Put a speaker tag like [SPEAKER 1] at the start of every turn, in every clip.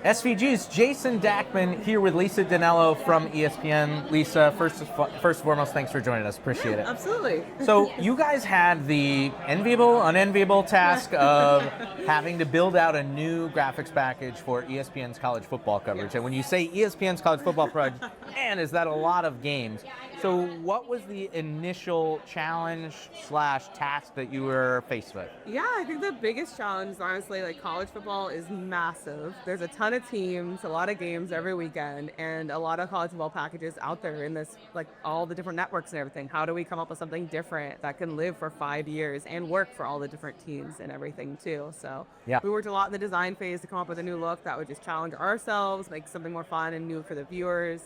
[SPEAKER 1] SVG's Jason Dackman here with Lisa DiNello from ESPN. Lisa, first and foremost, thanks for joining us. Appreciate it.
[SPEAKER 2] Absolutely.
[SPEAKER 1] So you guys had the enviable, unenviable task of having to build out a new graphics package for ESPN's college football coverage.
[SPEAKER 2] Yes.
[SPEAKER 1] And when you say ESPN's college football project, man, is that a lot of games. So what was the initial challenge / task that you were faced with?
[SPEAKER 2] Yeah, I think the biggest challenge is honestly like college football is massive. There's a ton of teams, a lot of games every weekend, and a lot of college football packages out there in this, like all the different networks and everything. How do we come up with something different that can live for 5 years and work for all the different teams and everything too? So
[SPEAKER 1] Yeah.
[SPEAKER 2] we worked a lot in the design phase to come up with a new look that would just challenge ourselves, make something more fun and new for the viewers,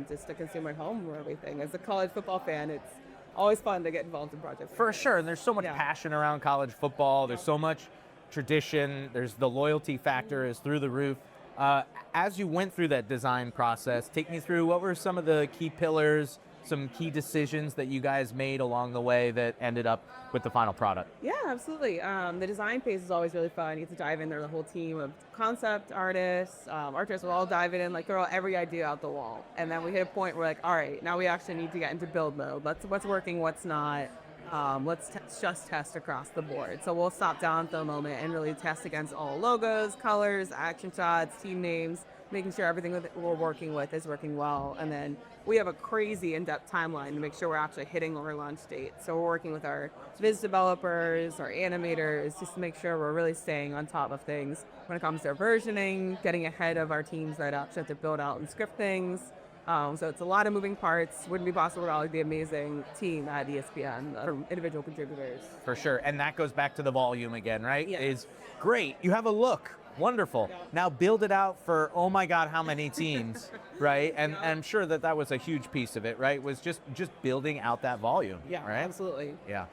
[SPEAKER 2] just to consume at home or everything. As a college football fan, it's always fun to get involved in projects.
[SPEAKER 1] For sure, and there's so much passion around college football. There's so much tradition. There's the loyalty factor is through the roof. As you went through that design process, take me through what were some of the key pillars, some key decisions that you guys made along the way that ended up with the final product?
[SPEAKER 2] Yeah, absolutely. The design phase is always really fun. You get to dive in there, the whole team of concept artists, artists will all dive in, like throw every idea out the wall. And then we hit a point where like, all right, now we actually need to get into build mode. What's working, what's not. Let's just test across the board. So we'll stop down for a moment and really test against all logos, colors, action shots, team names, making sure everything that we're working with is working well. And then we have a crazy in-depth timeline to make sure we're actually hitting our launch date. So we're working with our Viz developers, our animators, just to make sure we're really staying on top of things when it comes to versioning, getting ahead of our teams that actually have to build out and script things. So it's a lot of moving parts. Wouldn't be possible without the amazing team at ESPN from individual contributors.
[SPEAKER 1] For sure, and that goes back to the volume again, right?
[SPEAKER 2] Yeah.
[SPEAKER 1] Is great. You have a look. Wonderful.
[SPEAKER 2] Yeah.
[SPEAKER 1] Now build it out for, oh my God, how many teams, right? And I'm sure that was a huge piece of it, right? Was just building out that volume,
[SPEAKER 2] Yeah,
[SPEAKER 1] right?
[SPEAKER 2] absolutely.
[SPEAKER 1] Yeah.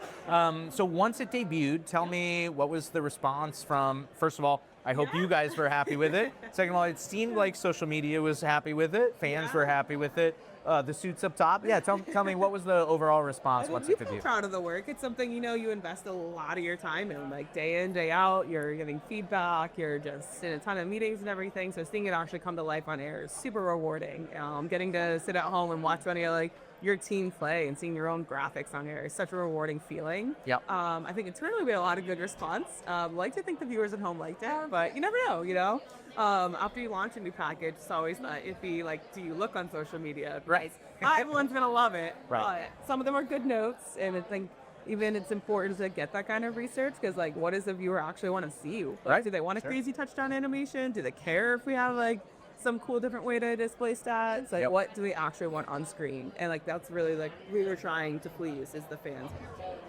[SPEAKER 1] So once it debuted, tell me what was the response from, first of all, I hope you guys were happy with it. Second of all, it seemed like social media was happy with it. Fans were happy with it. The suits up top. Yeah, tell me what was the overall response once it
[SPEAKER 2] People are
[SPEAKER 1] debuted?
[SPEAKER 2] proud of the work. It's something, you invest a lot of your time in, like day in, day out. You're getting feedback. You're just in a ton of meetings and everything. So seeing it actually come to life on air is super rewarding. Getting to sit at home and watch any like your team play and seeing your own graphics on air is such a rewarding feeling.
[SPEAKER 1] Yep.
[SPEAKER 2] I think internally we had a lot of good response. Like to think the viewers at home liked it, but you never know. After you launch a new package, it's always iffy, like, do you look on social media?
[SPEAKER 1] Right.
[SPEAKER 2] Not everyone's gonna love it,
[SPEAKER 1] Right.
[SPEAKER 2] but some of them are good notes, and I think even it's important to get that kind of research, because like, what does the viewer actually want to see? Like,
[SPEAKER 1] Right.
[SPEAKER 2] do they want a crazy touchdown animation? Do they care if we have like some cool different way to display stats? Like, what do we actually want on screen? And like, that's really like we were trying to please is the fans.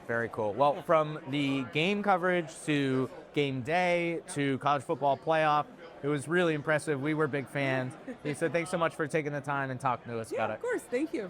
[SPEAKER 1] Very cool. Well, from the game coverage to game day to college football playoff, it was really impressive. We were big fans. Lisa, thanks so much for taking the time and talking to us about it.
[SPEAKER 2] Of course. Thank you.